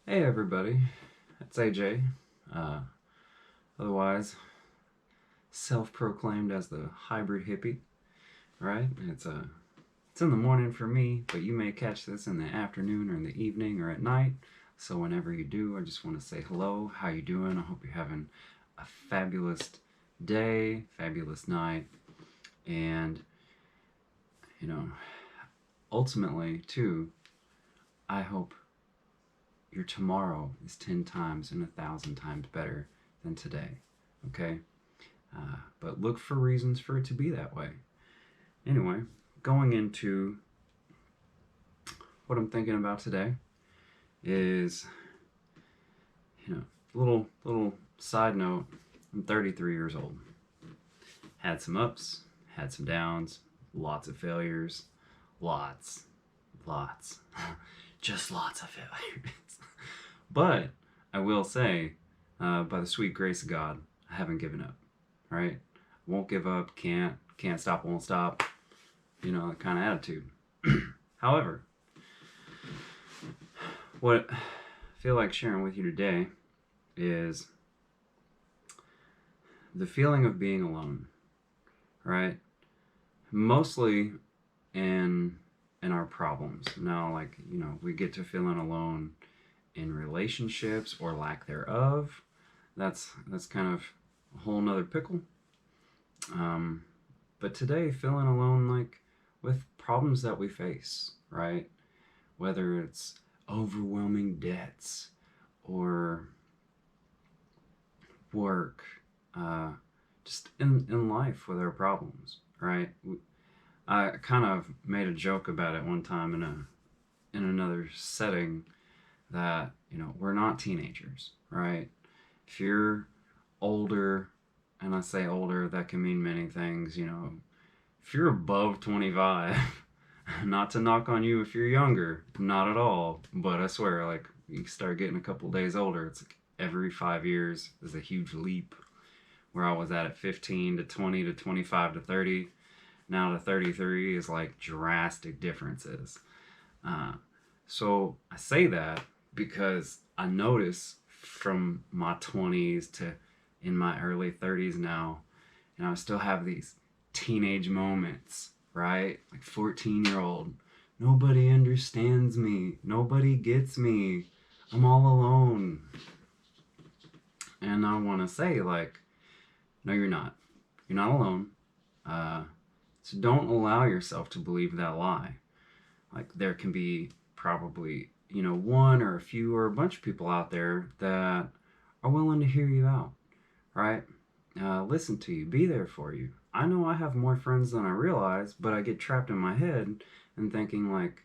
Hey everybody, it's AJ, uh, otherwise self-proclaimed as the hybrid hippie, right? It's in the morning for me, but you may catch this in the afternoon or in the evening or at night. So whenever you do, I just want to say hello. How you doing? I hope you're having a fabulous day, fabulous night, and you know, ultimately too, I hope your tomorrow is 10 times and 1,000 times better than today. Okay? But look for reasons for it to be that way. Anyway, going into what I'm thinking about today is, you know, little side note. I'm 33 years old. Had some ups, had some downs, lots of failures, lots, just lots of failures. But I will say, by the sweet grace of God, I haven't given up. Right? Won't give up. Can't stop. Won't stop. You know, that kind of attitude. However, what I feel like sharing with you today is the feeling of being alone, right? Mostly in our problems. Now, like, we get to feeling alone in relationships or lack thereof. That's kind of a whole nother pickle. Um, but today, feeling alone, like with problems that we face, right? Whether it's overwhelming debts or work, uh, just in life with our problems, right? I kind of made a joke about it one time in another setting that we're not teenagers, right? If you're older, and I say older, that can mean many things. If you're above 25, not to knock on you if you're younger, not at all, but I swear, like, you start getting a couple days older, it's like every 5 years is a huge leap. Where I was at 15 to 20 to 25 to 30, now to 33 is like drastic differences. Uh, so I say that because I notice from my 20s to in my early 30s now, and I still have these teenage moments, right? Like 14-year-old. Nobody understands me. Nobody gets me. I'm all alone. And I want to say, like, no, you're not. You're not alone. Uh, so don't allow yourself to believe that lie. Like, there can be probably, one or a few or a bunch of people out there that are willing to hear you out, right? Listen to you, be there for you. I know I have more friends than I realize, but I get trapped in my head and thinking like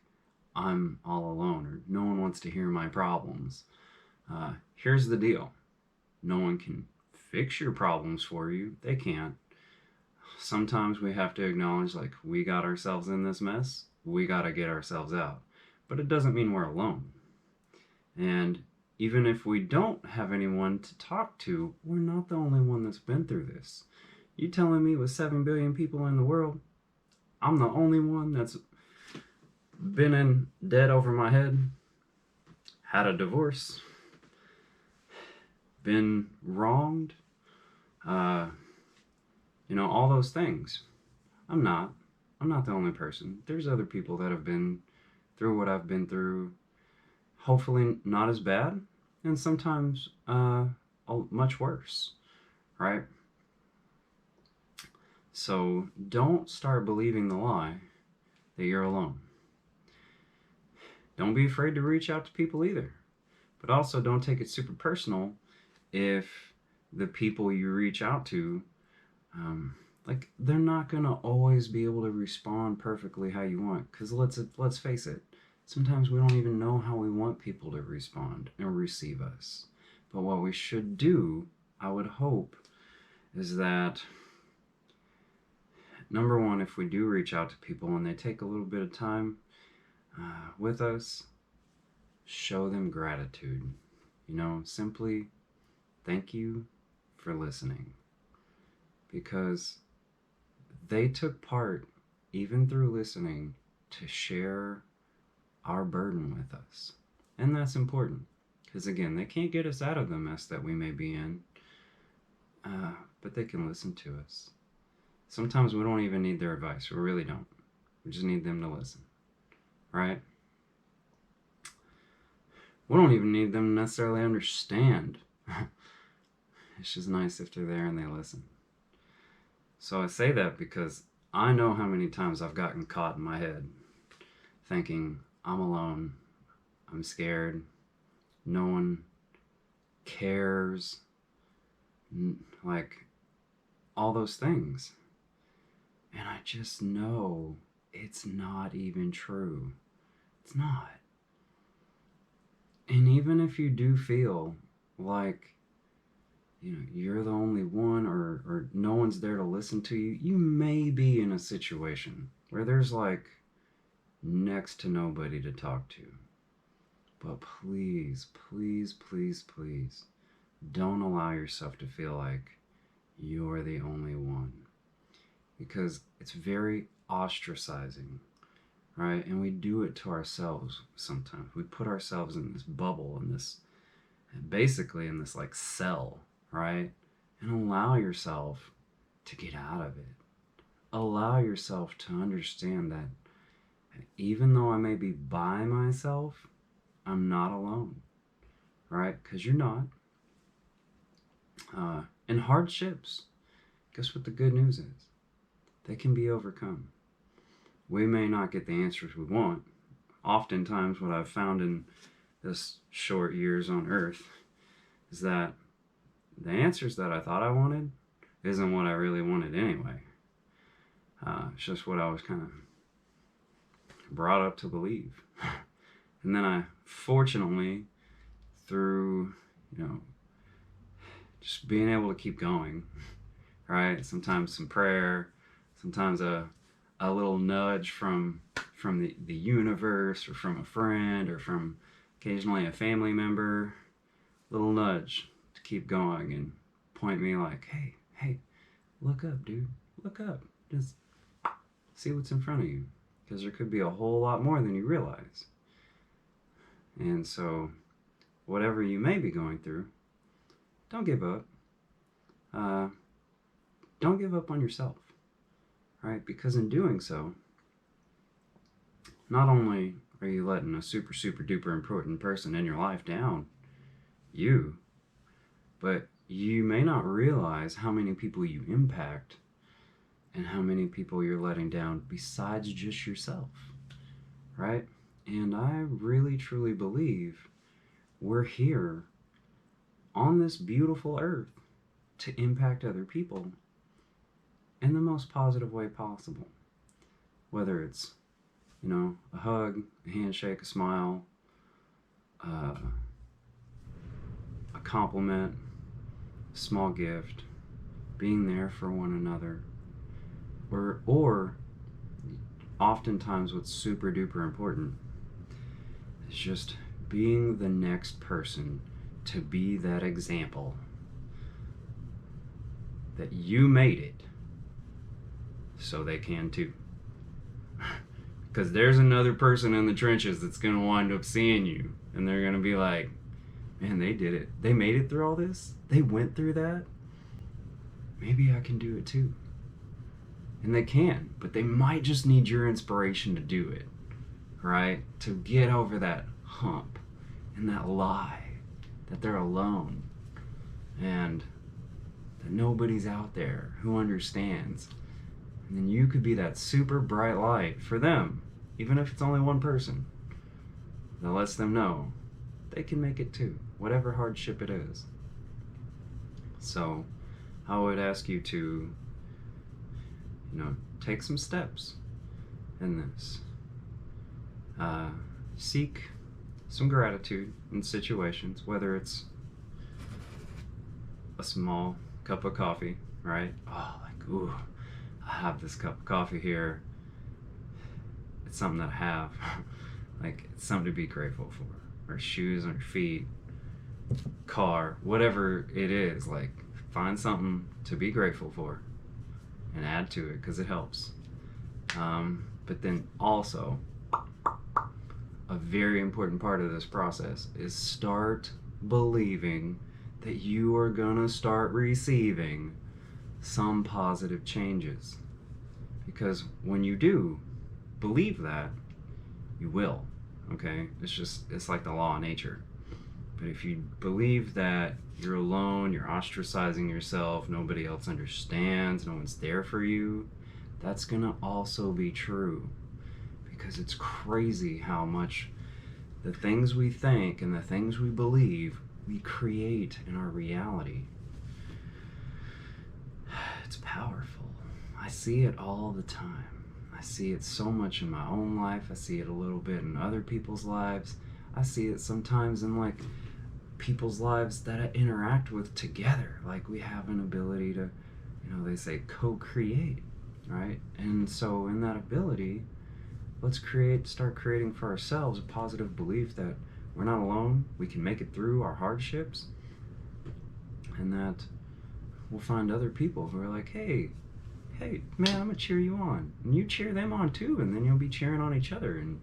I'm all alone or no one wants to hear my problems. Here's the deal: no one can fix your problems for you. They can't. Sometimes we have to acknowledge like we got ourselves in this mess. We got to get ourselves out. But it doesn't mean we're alone. And even if we don't have anyone to talk to, we're not the only one that's been through this. You telling me with 7 billion people in the world, I'm the only one that's been in debt over my head, had a divorce, been wronged, uh, all those things. I'm not. I'm not the only person. There's other people that have been through what I've been through, hopefully not as bad, and sometimes much worse, right? So don't start believing the lie that you're alone. Don't be afraid to reach out to people either. But also don't take it super personal if the people you reach out to, um, like, they're not gonna always be able to respond perfectly how you want. Because let's face it, sometimes we don't even know how we want people to respond and receive us. But what we should do, I would hope, is that number one, if we do reach out to people and they take a little bit of time with us, show them gratitude. Simply thank you for listening. Because they took part, even through listening, to share our burden with us. And that's important Because again, they can't get us out of the mess that we may be in, but they can listen to us. Sometimes we don't even need their advice. We really don't. We just need them to listen, right? We don't even need them to necessarily understand. It's just nice if they're there and they listen. So I say that because I know how many times I've gotten caught in my head thinking, I'm alone, I'm scared, no one cares, like all those things. And I just know it's not even true. It's not. And even if you do feel like, you're the only one, or no one's there to listen to you, you may be in a situation where there's like next to nobody to talk to. But please, please, please, please, don't allow yourself to feel like you're the only one. Because it's very ostracizing, right? And we do it to ourselves sometimes. We put ourselves in this bubble, basically in this like cell, right? And allow yourself to get out of it. Allow yourself to understand that even though I may be by myself, I'm not alone, right? Because you're not. And hardships, guess what the good news is? They can be overcome. We may not get the answers we want. Oftentimes what I've found in this short years on earth is that the answers that I thought I wanted isn't what I really wanted anyway. It's just what I was kind of brought up to believe. And then I, fortunately, through, just being able to keep going, right? Sometimes some prayer, sometimes a little nudge from the universe, or from a friend, or from occasionally a family member, little nudge to keep going and point me like, hey, look up, dude, look up. Just see what's in front of you, because there could be a whole lot more than you realize. And so, whatever you may be going through, don't give up. Don't give up on yourself, right? Because in doing so, not only are you letting a super, super duper important person in your life down, but you may not realize how many people you impact and how many people you're letting down besides just yourself, right? And I really, truly believe we're here on this beautiful earth to impact other people in the most positive way possible. Whether it's, a hug, a handshake, a smile, a compliment, a small gift, being there for one another, or oftentimes what's super duper important is just being the next person to be that example that you made it so they can too. Because there's another person in the trenches that's going to wind up seeing you, and they're going to be like, man, they did it. They made it through all this. They went through that. Maybe I can do it too. And they can, but they might just need your inspiration to do it, right? To get over that hump and that lie that they're alone and that nobody's out there who understands. And then you could be that super bright light for them, even if it's only one person, that lets them know they can make it too, whatever hardship it is. So I would ask you to, take some steps in this. Seek some gratitude in situations, whether it's a small cup of coffee, right? Oh, like, ooh, I have this cup of coffee here. It's something that I have. Like, it's something to be grateful for. Or shoes on your feet, car, whatever it is. Like, find something to be grateful for and add to it, because it helps. But then also, a very important part of this process is start believing that you are gonna start receiving some positive changes. Because when you do believe that, you will. Okay? It's like the law of nature. But if you believe that you're alone, you're ostracizing yourself, nobody else understands, no one's there for you, that's gonna also be true. Because it's crazy how much the things we think and the things we believe we create in our reality. It's powerful. I see it all the time. I see it so much in my own life. I see it a little bit in other people's lives. I see it sometimes in like people's lives that I interact with together. Like we have an ability to, they say co-create, right? And so in that ability, let's start creating for ourselves a positive belief that we're not alone, we can make it through our hardships, and that we'll find other people who are like, hey, man, I'm gonna cheer you on, and you cheer them on too, and then you'll be cheering on each other, and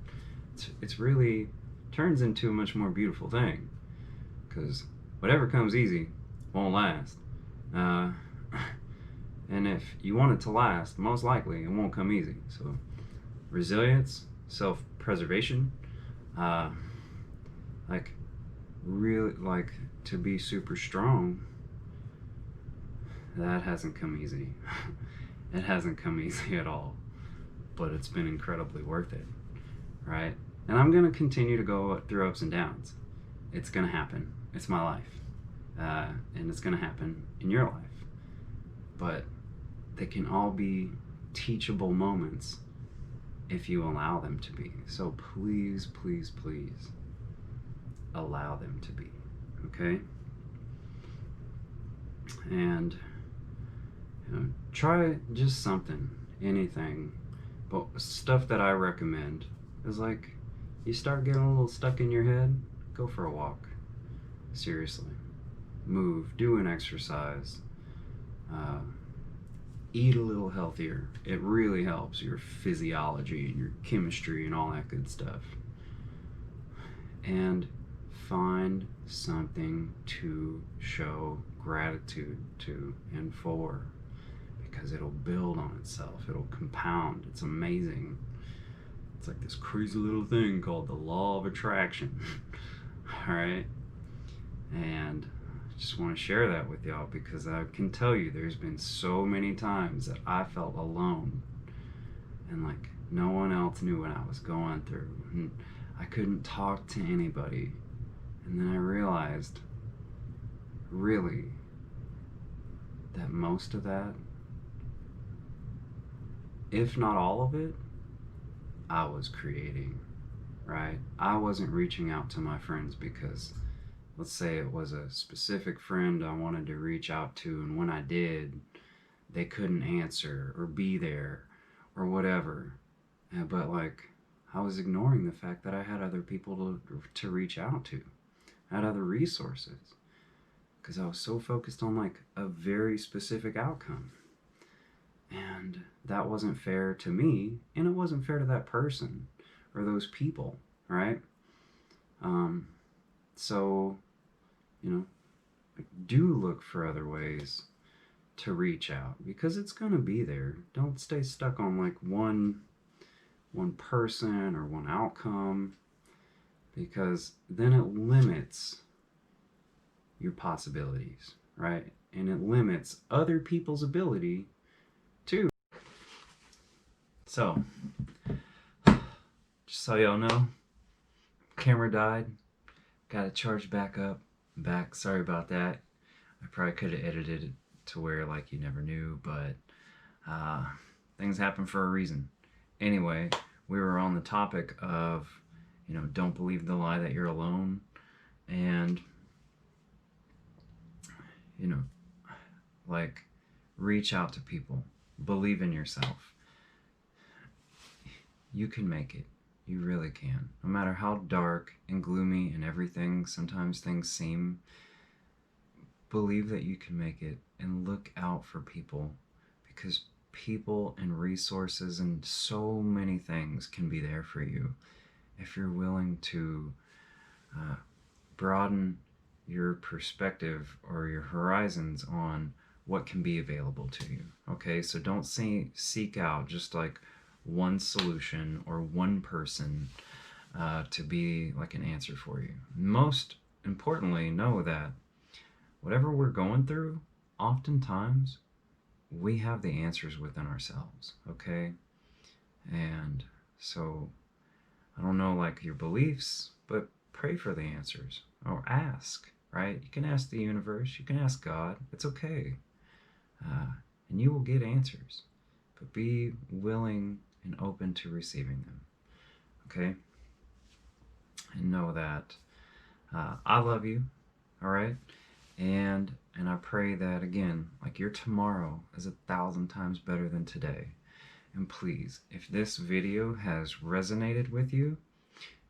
it's really turns into a much more beautiful thing, because whatever comes easy won't last, and if you want it to last, most likely it won't come easy. So resilience, self-preservation, uh, like really like to be super strong, that hasn't come easy. It hasn't come easy at all, but it's been incredibly worth it, right? And I'm gonna continue to go through ups and downs. It's gonna happen. It's my life, and it's gonna happen in your life. But they can all be teachable moments if you allow them to be. So please, please, please allow them to be, okay? And try just something, anything. But stuff that I recommend is like, you start getting a little stuck in your head, go for a walk. Seriously. Move, do an exercise, eat a little healthier. It really helps your physiology and your chemistry and all that good stuff. And find something to show gratitude to and for, because it'll build on itself, it'll compound. It's amazing. It's like this crazy little thing called the law of attraction. All right? And I just want to share that with y'all, because I can tell you there's been so many times that I felt alone and like no one else knew what I was going through, and I couldn't talk to anybody. And then I realized, really, that most of that, if not all of it, I was creating, right? I wasn't reaching out to my friends because, let's say it was a specific friend I wanted to reach out to, and when I did, they couldn't answer or be there or whatever. But like, I was ignoring the fact that I had other people to reach out to. I had other resources, because I was so focused on like a very specific outcome. And that wasn't fair to me, and it wasn't fair to that person or those people, right? So, do look for other ways to reach out, because it's gonna be there. Don't stay stuck on like one person or one outcome, because then it limits your possibilities, right? And it limits other people's ability too. So, just so y'all know, camera died. Got it charged back up. I'm back. Sorry about that. I probably could have edited it to where like you never knew, but things happen for a reason. Anyway, we were on the topic of, don't believe the lie that you're alone, and like, reach out to people, believe in yourself. You can make it. You really can. No matter how dark and gloomy and everything sometimes things seem, believe that you can make it, and look out for people, because people and resources and so many things can be there for you if you're willing to broaden your perspective or your horizons on what can be available to you. Okay, so don't seek out just like one solution or one person to be like an answer for you. Most importantly, know that whatever we're going through, oftentimes we have the answers within ourselves. Okay, and so I don't know like your beliefs, but pray for the answers or ask. Right? You can ask the universe. You can ask God. It's okay. And you will get answers. But be willing and open to receiving them. Okay? And know that I love you. All right? And I pray that again, like your tomorrow is 1,000 times better than today. And please, if this video has resonated with you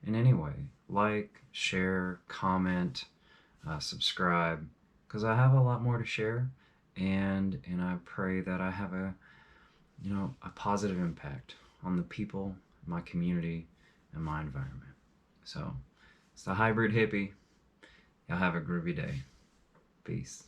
in any way, like, share, comment, subscribe, because I have a lot more to share, and I pray that I have a positive impact on the people, my community, and my environment. So it's the Hybrid Hippie. Y'all have a groovy day. Peace.